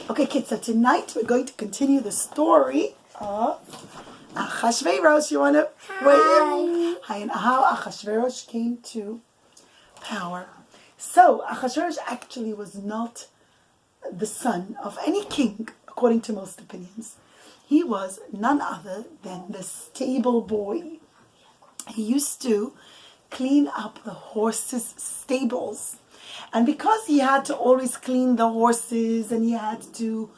Okay, kids, so tonight we're going to continue the story of Achashverosh. You want to wait? Hi. And how Achashverosh came to power. So, Achashverosh actually was not the son of any king, according to most opinions. He was none other than the stable boy. He used to clean up the horses' stables. And because he had to always clean the horses and he had to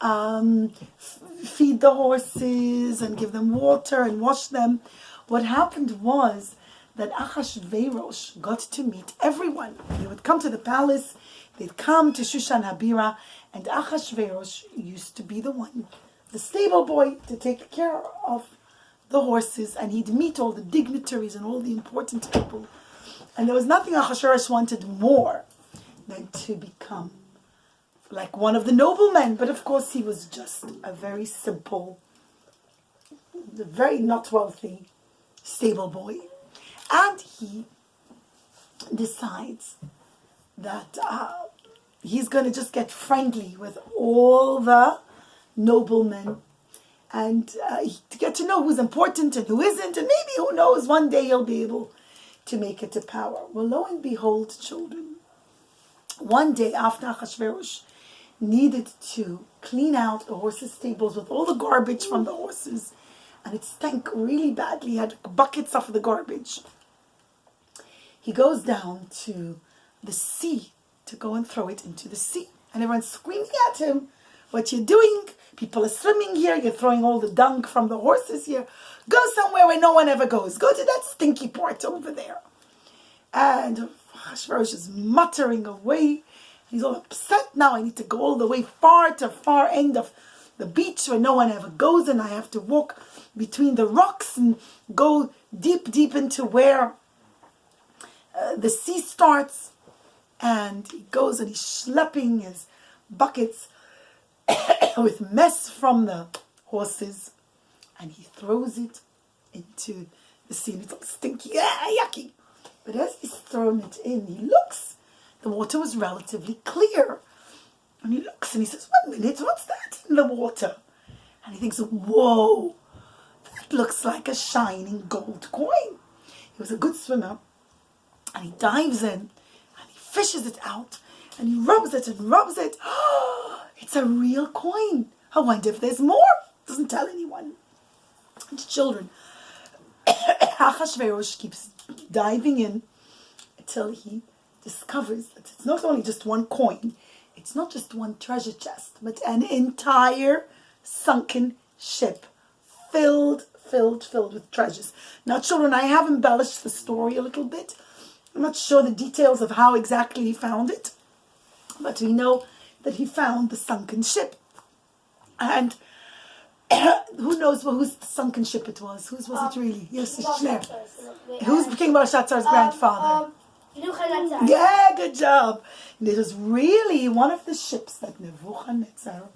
feed the horses and give them water and wash them, what happened was that Achashverosh got to meet everyone. They would come to the palace, they'd come to Shushan Habira, and Achashverosh used to be the one, the stable boy, to take care of the horses, and he'd meet all the dignitaries and all the important people. And there was nothing Achashverosh wanted more than to become like one of the noblemen. But of course he was just a very simple, very not wealthy stable boy. And he decides that he's going to just get friendly with all the noblemen and to get to know who's important and who isn't, and maybe, who knows, one day he'll be able to make it to power. Well, lo and behold, children, one day after Achashverosh needed to clean out the horses' stables with all the garbage from the horses, and it stank really badly, he had buckets of the garbage. He goes down to the sea to go and throw it into the sea. And everyone's screaming at him, "What you doing? People are swimming here. You're throwing all the dung from the horses here. Go somewhere where no one ever goes. Go to that stinky part over there." And Achashverosh is muttering away. He's all upset now. I need to go all the way far end of the beach where no one ever goes, and I have to walk between the rocks and go deep into where the sea starts. And he goes and he's schlepping his buckets with mess from the horses, and he throws it into the sea. And it's all stinky, yucky. But as he's thrown it in, he looks. The water was relatively clear. And he looks and he says, "1 minute, what's that in the water?" And he thinks, "Whoa, that looks like a shining gold coin." He was a good swimmer. And he dives in and he fishes it out and he rubs it and rubs it. It's a real coin. I wonder if there's more. Doesn't tell anyone. And children, Achashverosh keeps diving in until he discovers that it's not only just one coin, it's not just one treasure chest, but an entire sunken ship filled with treasures. Now, children, I have embellished the story a little bit. I'm not sure the details of how exactly he found it, but we know that he found the sunken ship. And who knows whose sunken ship it was? Whose was it really? Yes, it's Shner. Who's King Belshazzar's grandfather? Yeah, good job. And it was really one of the ships that Nebuchadnezzar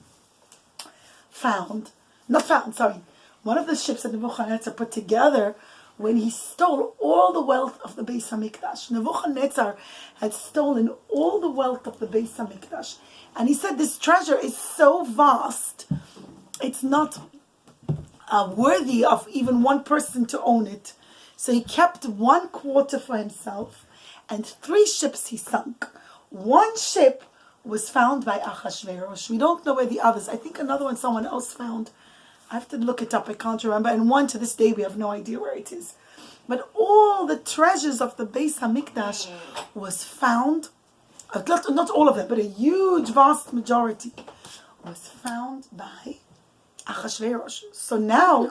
one of the ships that Nebuchadnezzar put together when he stole all the wealth of the Beis HaMikdash. Nebuchadnezzar had stolen all the wealth of the Beis HaMikdash. And he said this treasure is so vast, it's not worthy of even one person to own it. So he kept 1/4 for himself, and 3 ships he sunk. 1 ship was found by Achashverosh. We don't know where the others. I think another one someone else found. I have to look it up, I can't remember. And 1 to this day, we have no idea where it is. But all the treasures of the Beis HaMikdash was found, not all of them, but a huge, vast majority was found by Achashverosh. So now,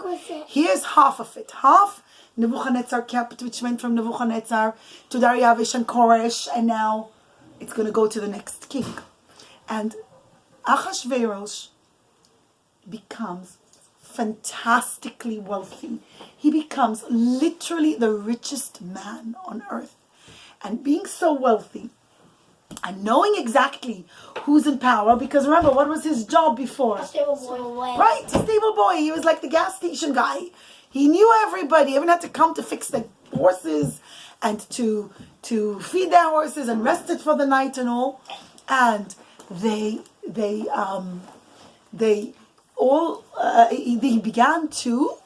here's half of it. Half Nebuchadnezzar kept, which went from Nebuchadnezzar to Dariavish and Koresh, and now it's going to go to the next king. And Achashverosh becomes fantastically wealthy. He becomes literally the richest man on earth. And being so wealthy and knowing exactly who's in power, because remember, what was his job before? A stable boy. Right, a stable boy. He was like the gas station guy. He knew everybody. Everyone had to come to fix the horses and to feed their horses and rest it for the night and all. And they they all he began to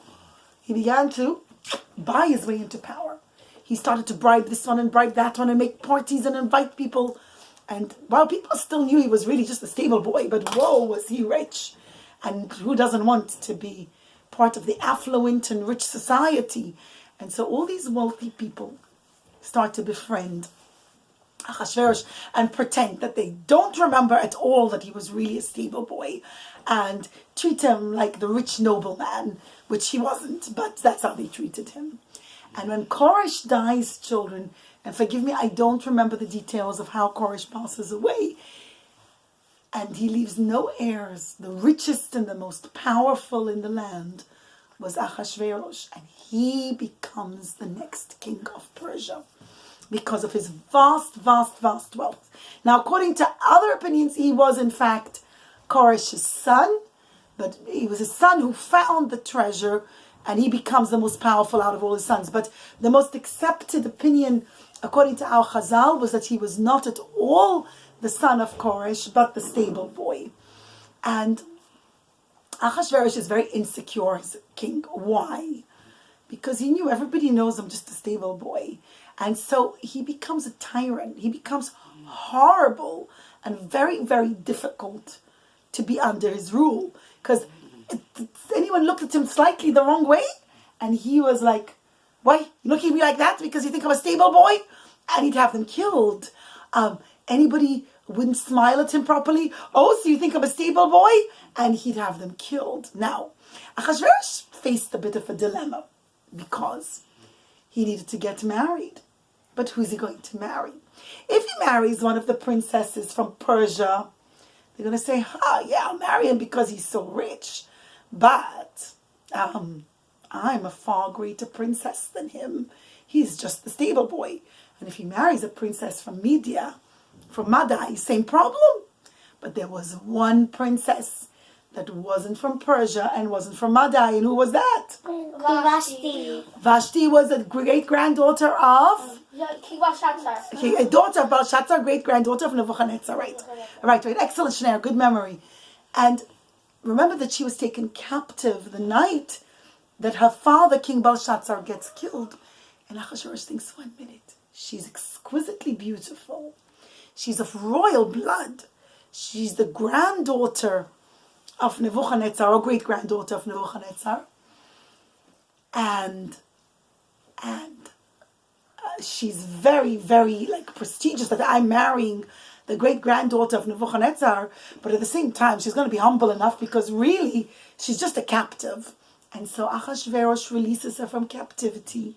buy his way into power. He started to bribe this one and bribe that one and make parties and invite people. And while people still knew he was really just a stable boy, but whoa, was he rich. And who doesn't want to be part of the affluent and rich society? And so all these wealthy people start to befriend Achashverosh and pretend that they don't remember at all that he was really a stable boy and treat him like the rich nobleman, which he wasn't, but that's how they treated him. And when Koresh dies, children, and forgive me, I don't remember the details of how Koresh passes away, and he leaves no heirs, the richest and the most powerful in the land was Achashverosh, and he becomes the next king of Persia because of his vast wealth. Now, according to other opinions, he was in fact Koresh's son, but he was his son who found the treasure, and he becomes the most powerful out of all his sons. But the most accepted opinion, according to our Chazal, was that he was not at all the son of Koresh, but the stable boy. And Achashverosh is very insecure as a king. Why? Because he knew everybody knows I'm just a stable boy. And so he becomes a tyrant. He becomes horrible and very, very difficult to be under his rule. Because anyone looked at him slightly the wrong way, and he was like, why? You looking at me like that because you think I'm a stable boy? And he'd have them killed. Anybody wouldn't smile at him properly. Oh, so you think I'm a stable boy? And he'd have them killed. Now, Achashverosh faced a bit of a dilemma because he needed to get married. But who's he going to marry? If he marries one of the princesses from Persia, they're going to say, yeah, I'll marry him because he's so rich. But I'm a far greater princess than him. He's just the stable boy. And if he marries a princess from Media, from Madai, same problem. But there was one princess that wasn't from Persia and wasn't from Madai. And who was that? Vashti. Vashti was a great-granddaughter of? King Belshazzar. Okay, a daughter of Belshazzar, great-granddaughter of Nebuchadnezzar. Right. Excellent, Shneir. Good memory. And remember that she was taken captive the night that her father, King Belshazzar, gets killed. And Achashverosh thinks, 1 minute, she's exquisitely beautiful. She's of royal blood. She's the granddaughter of Nebuchadnezzar, or great-granddaughter of Nebuchadnezzar. And she's very, very prestigious that I'm marrying the great-granddaughter of Nebuchadnezzar, but at the same time, she's going to be humble enough because really, she's just a captive. And so Achashverosh releases her from captivity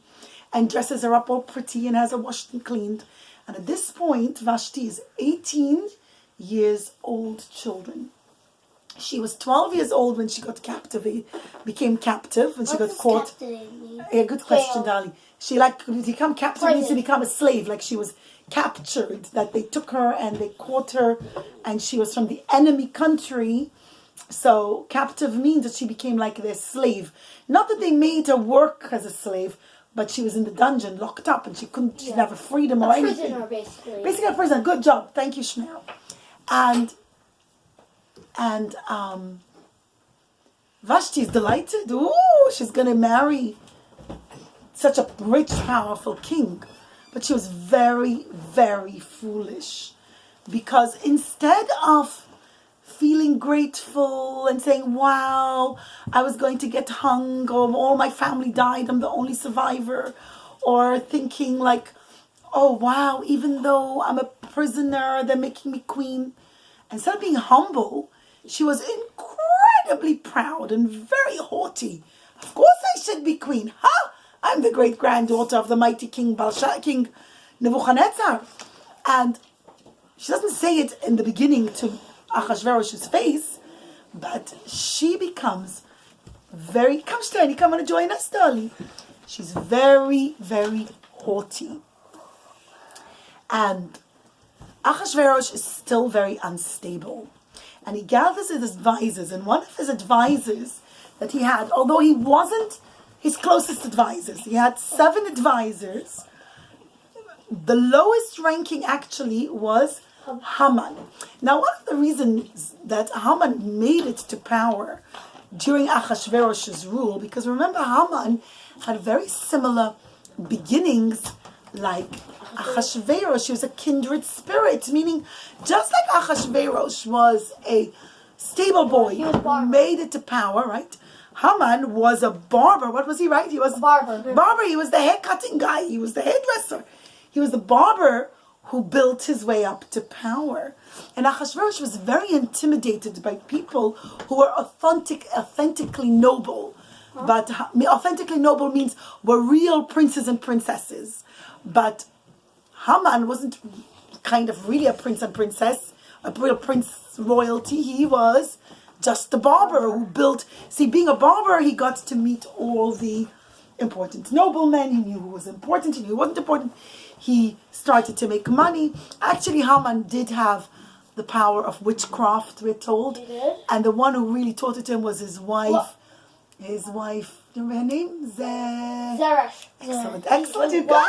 and dresses her up all pretty and has her washed and cleaned. And at this point, Vashti is 18 years old, children. She was 12 years old when she got became captive, when she got caught. Yeah, good question, darling. She to become captive means to become a slave, like she was captured, that they took her and they caught her, and she was from the enemy country. So captive means that she became like their slave. Not that they made her work as a slave, but she was in the dungeon, locked up, and she didn't have a freedom or anything. A prisoner, basically. Basically a prisoner. Good job. Thank you, Shneir. And Vashti is delighted. Ooh, she's going to marry such a rich, powerful king. But she was very, very foolish. Because instead of feeling grateful and saying, wow, I was going to get hung, or all my family died, I'm the only survivor, or thinking like, oh wow, even though I'm a prisoner, they're making me queen. Instead of being humble, she was incredibly proud and very haughty. Of course I should be queen. I'm the great-granddaughter of the mighty King Nebuchadnezzar. And she doesn't say it in the beginning to Achashverosh's face, but she becomes very... Come, Steny, come and join us, darling. She's very, very haughty. And Achashverosh is still very unstable. And he gathers his advisors, and one of his advisors that he had, although he wasn't his closest advisors, he had 7 advisors. The lowest ranking actually was Haman. Now, one of the reasons that Haman made it to power during Achashverosh's rule, because remember, Haman had very similar beginnings like Achashverosh. He was a kindred spirit, meaning just like Achashverosh was a stable boy who made it to power, right? Haman was a barber. What was he, right? He was a barber. He was the hair cutting guy. He was the hairdresser. He was the barber who built his way up to power. And Achashverosh was very intimidated by people who were authentically noble. But authentically noble means were real princes and princesses. But Haman wasn't kind of really a prince and princess, a real prince royalty. He was just a barber who built. See, being a barber, he got to meet all the important noblemen. He knew who was important, he knew who wasn't important. He started to make money. Actually, Haman did have the power of witchcraft, we're told. He did? And the one who really taught it to him was his wife. What? His wife, remember her name? Zeresh. Excellent, you guys.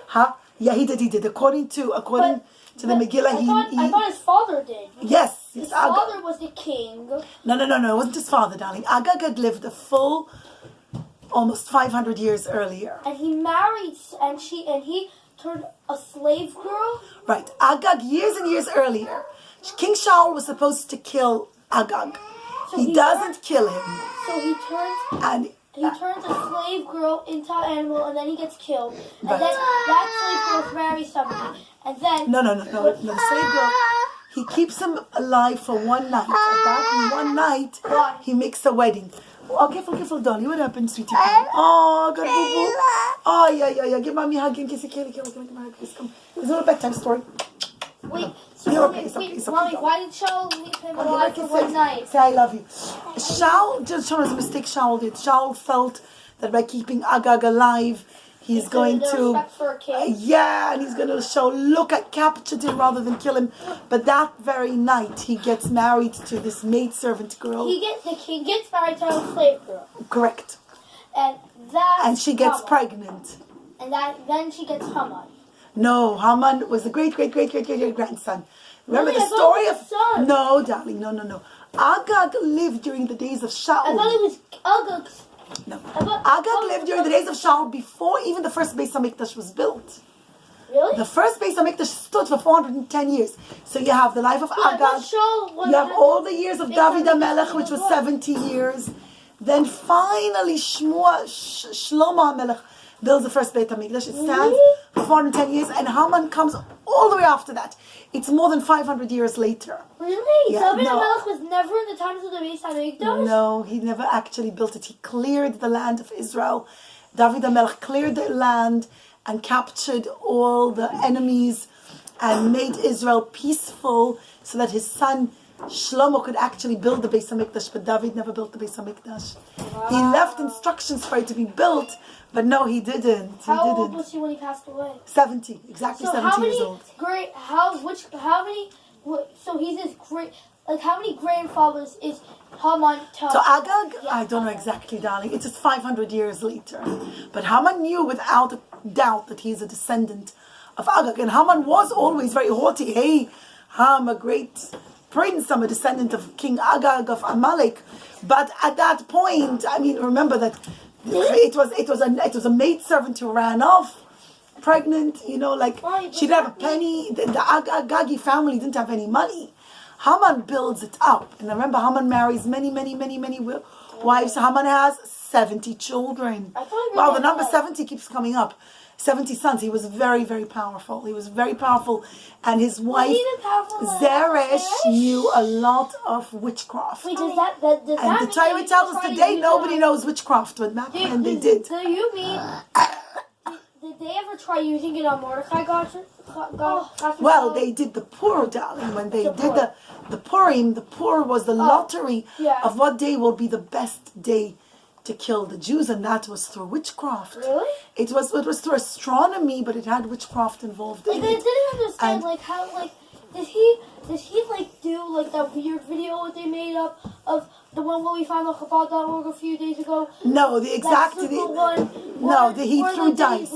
Huh? Yeah, he did. According to the Megillah, I thought his father did. Yes. His father was the king. No. It wasn't his father, darling. Agag had lived a full, almost 500 years earlier. And he married, and he turned a slave girl. Right. Agag, years and years earlier, King Shaul was supposed to kill Agag. So he doesn't kill him. So he turns a slave girl into an animal, and then he gets killed. And then that slave girl marries somebody. And then No. The slave girl, he keeps him alive for one night. And that one night, he makes a wedding. Oh, careful, Dolly. What happened, sweetie? Oh, good boo. Oh, yeah. Give mommy a hug. Give me a hug. Come. It's not a bedtime story. Wait, so Mommy, why did Shaul leave him alive for one night? Say I love you. Shaul, just show us a mistake Shaul did. Shaul felt that by keeping Agag alive, he's going to... respect for a king. And he's going to captured him rather than kill him. But that very night, he gets married to this maidservant girl. The king gets married to a slave girl. Correct. And she gets pregnant. And then she gets Haman. No, Haman was the great grandson. Remember really? the story of son. No, darling, no. Agag lived during the days of Shaul. I thought it was Agag's. No. Agag lived during the days of Shaul before even the first Beis HaMikdash was built. Really? The first Beis HaMikdash stood for 410 years. So you have the life of Agag. You have all the years of David HaMelech, which was 70 years. Then finally Shlomo HaMelech builds the first Beit HaMikdash. It stands for 410 years, and Haman comes all the way after that. It's more than 500 years later. Really? David HaMelech was never in the times of the Beit HaMikdash? No, he never actually built it. He cleared the land of Israel. David HaMelech cleared the land and captured all the enemies and made Israel peaceful so that his son Shlomo could actually build the Beis HaMikdash, but David never built the Beis HaMikdash. Wow. He left instructions for it to be built, but no, he didn't. How old was he when he passed away? 70, exactly. So 70 years old. So he's his great. Like, how many grandfathers is Haman to? So Agag, I don't know exactly, darling. It's just 500 years later. But Haman knew without a doubt that he's a descendant of Agag, and Haman was always very haughty. Hey, I'm a great prince. I'm a descendant of King Agag of Amalek. But at that point, I mean, remember that it was a maidservant who ran off, pregnant. You know, like she didn't have a penny. The Agagi family didn't have any money. Haman builds it up, and remember, Haman marries many wives. Haman has 70 children. Wow, the number 70 keeps coming up. 70 sons. He was very, very powerful. He was very powerful. And his wife, Zeresh, knew a lot of witchcraft. Wait, does and the Torah tells us today nobody knows witchcraft, but back then they did. Do you mean, did they ever try using it on Mordecai? Well, they did the Pur, darling. When they did the Purim, the Pur was the lottery of what day will be the best day to kill the Jews, and that was through witchcraft. Really? It was through astronomy, but it had witchcraft involved in it. They didn't understand did he do that weird video that they made up of the one where we found on Chabad.org a few days ago? No, he threw dice.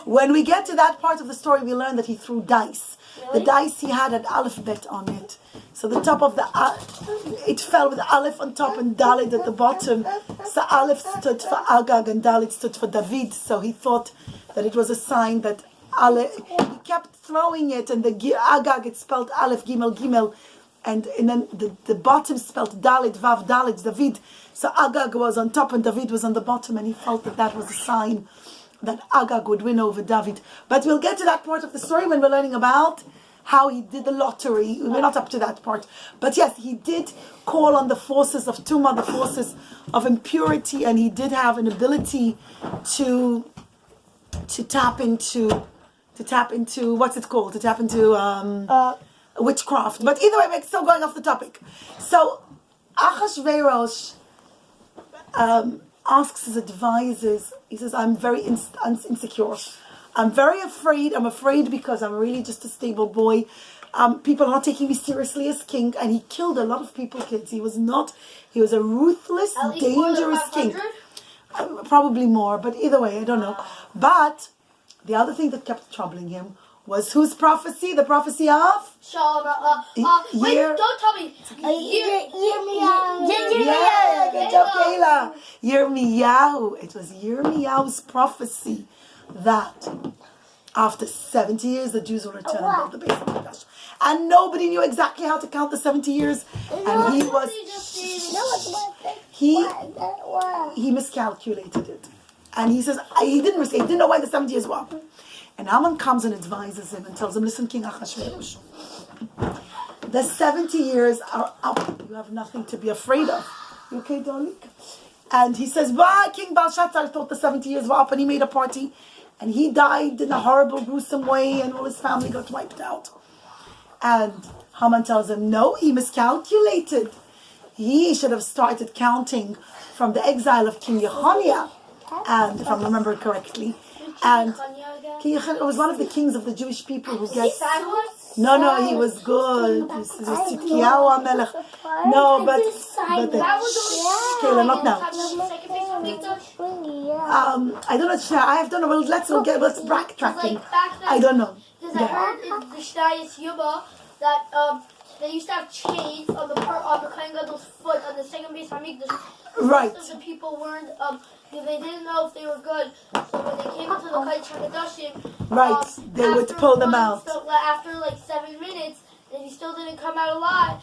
When we get to that part of the story, we learn that he threw dice. Really? The dice he had an alphabet on it. So the top of it fell with Aleph on top and Dalit at the bottom. So Aleph stood for Agag and Dalit stood for David. So he thought that it was a sign that he kept throwing it, and the Agag, it spelled Aleph, Gimel, Gimel. And then the bottom spelled Dalit, Vav, Dalit, David. So Agag was on top and David was on the bottom, and he felt that was a sign that Agag would win over David. But we'll get to that part of the story when we're learning about how he did the lottery. We're not up to that part. But yes, he did call on the forces of Tumah, the forces of impurity, and he did have an ability to tap into what's it called? To tap into witchcraft. But either way, we're still going off the topic. So Achashverosh asks his advisors, he says, I'm very insecure. I'm very afraid. I'm afraid because I'm really just a stable boy. People are not taking me seriously as king. And he killed a lot of people, kids. He was a ruthless, dangerous king. Probably more, but either way, I don't know. But the other thing that kept troubling him was whose prophecy? The prophecy of? Wait, don't tell me. Yeah, good job, Kayla. Yirmiyahu. It was Yirmiyahu's prophecy that after 70 years the Jews will return and build the base of Mikdash. And nobody knew exactly how to count the 70 years. And he miscalculated it. And he says he didn't know why the 70 years were up. And Haman comes and advises him and tells him, listen, King Achashverosh, the 70 years are up. You have nothing to be afraid of. You okay, darling? And he says, why? King Belshazzar thought the 70 years were up, and he made a party. And he died in a horrible, gruesome way, and all his family got wiped out. And Haman tells him, no, he miscalculated. He should have started counting from the exile of King Yechoniah, and if I remember correctly. And King Yechoniah was one of the kings of the Jewish people who gets... No, he was good. He was Tzidkiyahu HaMelech. No, but Kayla, not now. I don't know. I don't know. Let's backtracking. I don't know. Because I heard in the Shnayis Yuba that they used to have chains on the Kohen Gadol's foot on the second base Hamikdash. Right. Most of the people weren't. They didn't know if they were good. So when they came into the Kodesh HaKadoshim, right, they would pull them out. So after like 7 minutes, if he still didn't come out alive,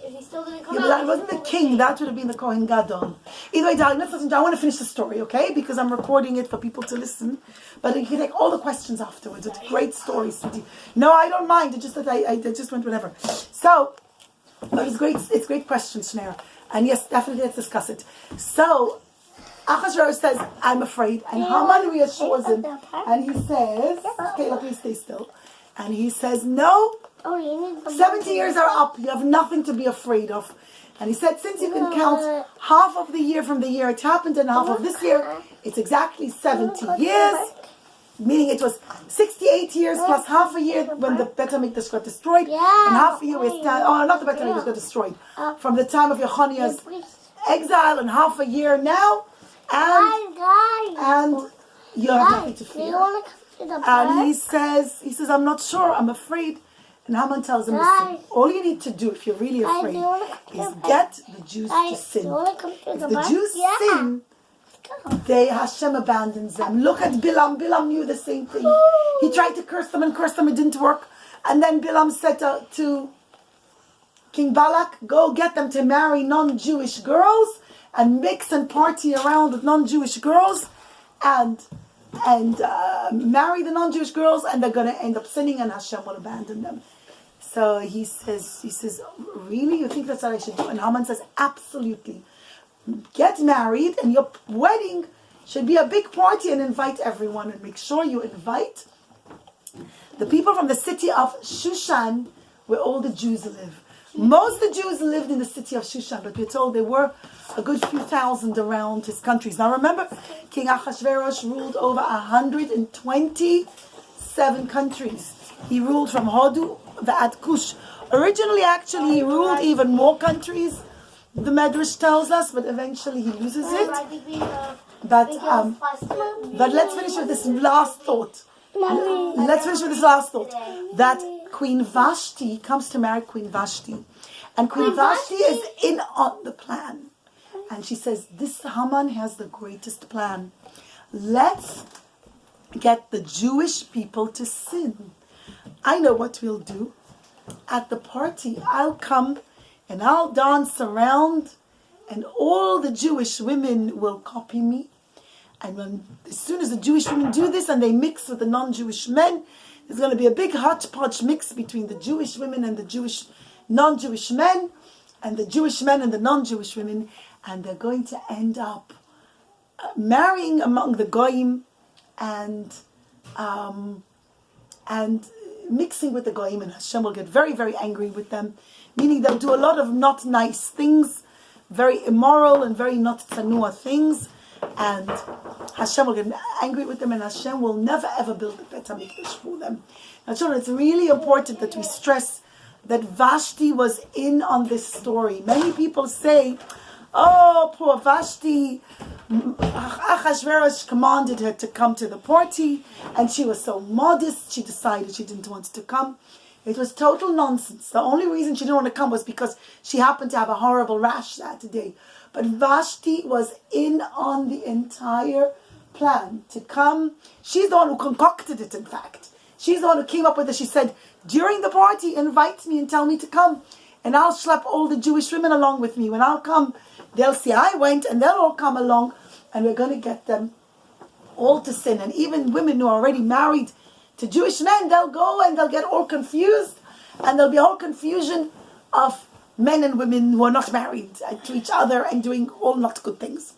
if he still didn't come out, but that wasn't the king. That would have been the Kohen Gadol. Either way, darling, let's listen. I want to finish the story, okay? Because I'm recording it for people to listen. But you can take all the questions afterwards. It's great stories. No, I don't mind. It's just that I just went whatever. So, but it's great. It's great questions, Shneir. And yes, definitely let's discuss it. So, Achashverosh says, I'm afraid. And Haman reassures him. And he says, Kayla, please stay still. And he says, no, 70 years are up. You have nothing to be afraid of. And he said, since you can count half of the year from the year it happened and half of this year, it's exactly 70 years. Meaning it was 68 years plus half a year when the Bedtime got destroyed. And half a year was not the Bedtime got destroyed. From the time of Yechoniah's exile, and half a year now. And you have nothing to fear. And he says, I'm not sure, I'm afraid. And Haman tells him, listen, all you need to do if you're really afraid is get the Jews to sin. If the Jews sin, Hashem abandons them. Look at Bilam. Bilam knew the same thing. He tried to curse them, it didn't work. And then Bilam said to King Balak, go get them to marry non-Jewish girls and mix and party around with non-Jewish girls and marry the non-Jewish girls, and they're going to end up sinning and Hashem will abandon them. So he says, really? You think that's what I should do? And Haman says, absolutely. Get married, and your wedding should be a big party, and invite everyone, and make sure you invite the people from the city of Shushan, where all the Jews live. Most of the Jews lived in the city of Shushan, but we're told there were a good few thousand around his countries. Now remember, King Achashverosh ruled over 127 countries. He ruled from Hodu at Kush. Originally, actually, he ruled even more countries, the Medrash tells us, but eventually he loses it. But let's finish with this last thought. That Queen Vashti comes to marry Queen Vashti. And Queen Vashti is in on the plan. And she says, this Haman has the greatest plan. Let's get the Jewish people to sin. I know what we'll do. At the party, I'll come and I'll dance around, and all the Jewish women will copy me. And as soon as the Jewish women do this and they mix with the non-Jewish men, there's going to be a big hodgepodge mix between the Jewish women and the Jewish non-Jewish men, and the Jewish men and the non-Jewish women, and they're going to end up marrying among the goyim and mixing with the goyim, and Hashem will get very, very angry with them, meaning they'll do a lot of not nice things, very immoral and very not tsanua things, and Hashem will get angry with them, and Hashem will never ever build the Bedtime for them. Now, children, it's really important that we stress that Vashti was in on this story. Many people say, oh, poor Vashti, Achashverosh commanded her to come to the party, and she was so modest, she decided she didn't want to come. It was total nonsense. The only reason she didn't want to come was because she happened to have a horrible rash that day. But Vashti was in on the entire plan to come. She's the one who concocted it, in fact. She's the one who came up with it. She said, during the party, invite me and tell me to come. And I'll schlep all the Jewish women along with me. When I'll come, they'll see I went, and they'll all come along. And we're going to get them all to sin. And even women who are already married to Jewish men, they'll go and they'll get all confused. And there'll be a whole confusion of men and women who are not married to each other and doing all not good things.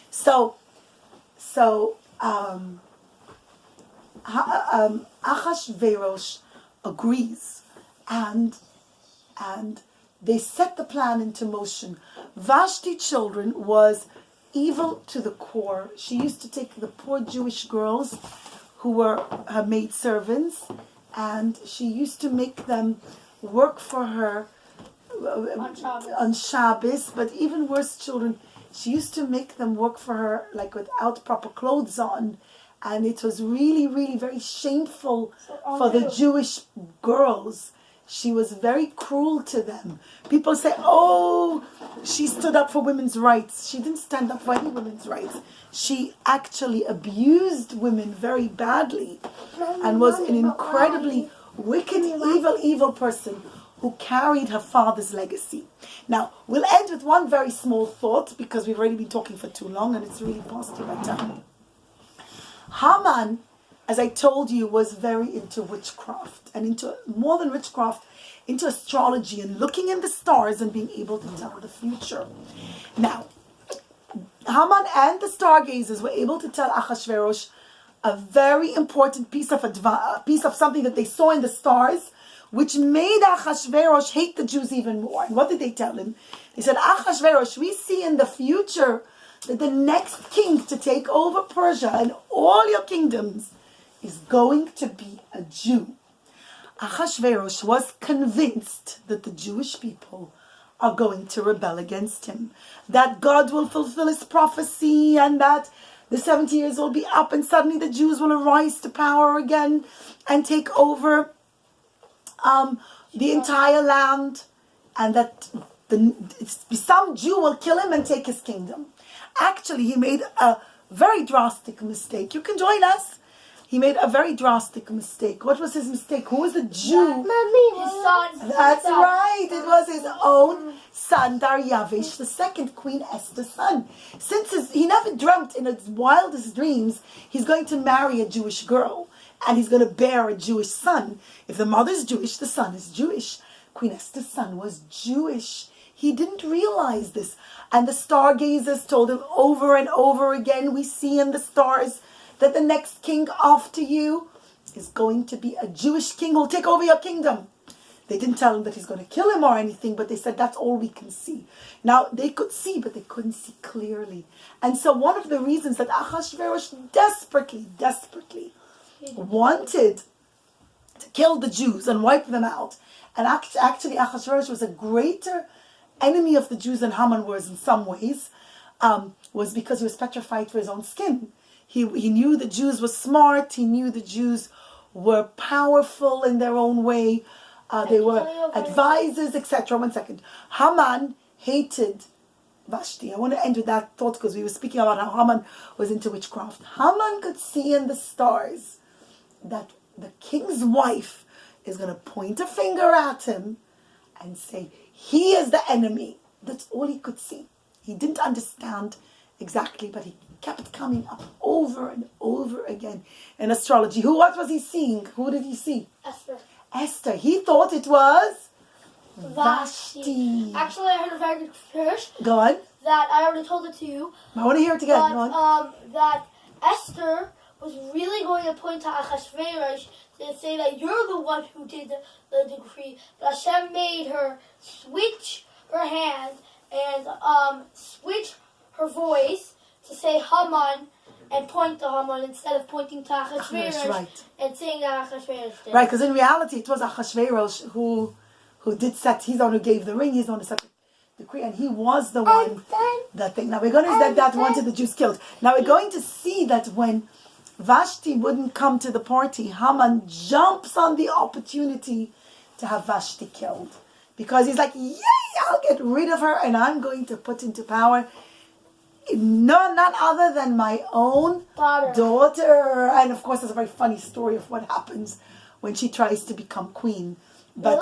So Achashverosh agrees, and they set the plan into motion. Vashti, children, was evil to the core. She used to take the poor Jewish girls who were her maidservants, and she used to make them work for her on Shabbos. But even worse, children, she used to make them work for her like without proper clothes on, and it was really, really very shameful for the Jewish girls. She was very cruel to them. People say, oh, she stood up for women's rights. She didn't stand up for any women's rights. She actually abused women very badly and was an incredibly wicked, evil person who carried her father's legacy. Now, we'll end with one very small thought because we've already been talking for too long and it's really past your bedtime. Haman, as I told you, was very into witchcraft, and into more than witchcraft, into astrology and looking in the stars and being able to tell the future. Now, Haman and the stargazers were able to tell Achashverosh a very important piece of something that they saw in the stars, which made Achashverosh hate the Jews even more. And what did they tell him? They said, Achashverosh, we see in the future that the next king to take over Persia and all your kingdoms is going to be a Jew. Achashverosh was convinced that the Jewish people are going to rebel against him, that God will fulfill his prophecy, and that the 70 years will be up and suddenly the Jews will arise to power again and take over the entire land, and that some Jew will kill him and take his kingdom. Actually, he made a very drastic mistake. You can join us. He made a very drastic mistake. What was his mistake? Who was the Jew? His son. That's right. It was his own son, Daryavish, the second Queen Esther's son. Since he never dreamt in his wildest dreams he's going to marry a Jewish girl and he's going to bear a Jewish son. If the mother's Jewish, the son is Jewish. Queen Esther's son was Jewish. He didn't realize this. And the stargazers told him over and over again, we see in the stars that the next king after you is going to be a Jewish king who will take over your kingdom. They didn't tell him that he's going to kill him or anything, but they said that's all we can see. Now, they could see, but they couldn't see clearly. And so one of the reasons that Achashverosh desperately wanted to kill the Jews and wipe them out, and actually Achashverosh was a greater enemy of the Jews than Haman was in some ways, was because he was petrified for his own skin. He knew the Jews were smart. He knew the Jews were powerful in their own way. They were advisors, etc. One second. Haman hated Vashti. I want to end with that thought because we were speaking about how Haman was into witchcraft. Haman could see in the stars that the king's wife is going to point a finger at him and say, he is the enemy. That's all he could see. He didn't understand exactly, but he kept coming up over and over again in astrology. What was he seeing? Who did he see? Esther. He thought it was Vashti. Actually, I heard a very good verse. Go on. That I already told it to you. I want to hear it again. But, Go on. that Esther was really going to point to Achashverosh to say that you're the one who did the decree. But Hashem made her switch her hand and switch her voice to say Haman and point to Haman instead of pointing to Achashverosh, right. and saying that Achashverosh did. Right, because in reality it was Achashverosh who did set, he's the one who gave the ring, he's the one who set the decree, and he was the one that thing. Now we're going to see that wanted the Jews killed. Now we're going to see that when Vashti wouldn't come to the party, Haman jumps on the opportunity to have Vashti killed. Because he's like, yay, I'll get rid of her and I'm going to put into power none other than my own daughter. And of course, there's a very funny story of what happens when she tries to become queen. But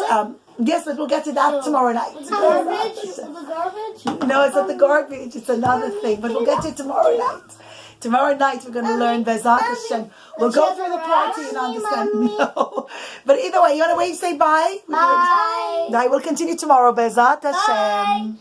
yes, but we'll get to that tomorrow night. The garbage? No, it's not the garbage. It's another thing. But we'll get to it tomorrow night. Tomorrow night we're going to learn Bezat Hashem. We'll go through the party and understand. No. But either way, you want to wave, say bye? Bye. Bye. We'll continue tomorrow. Bezat Hashem.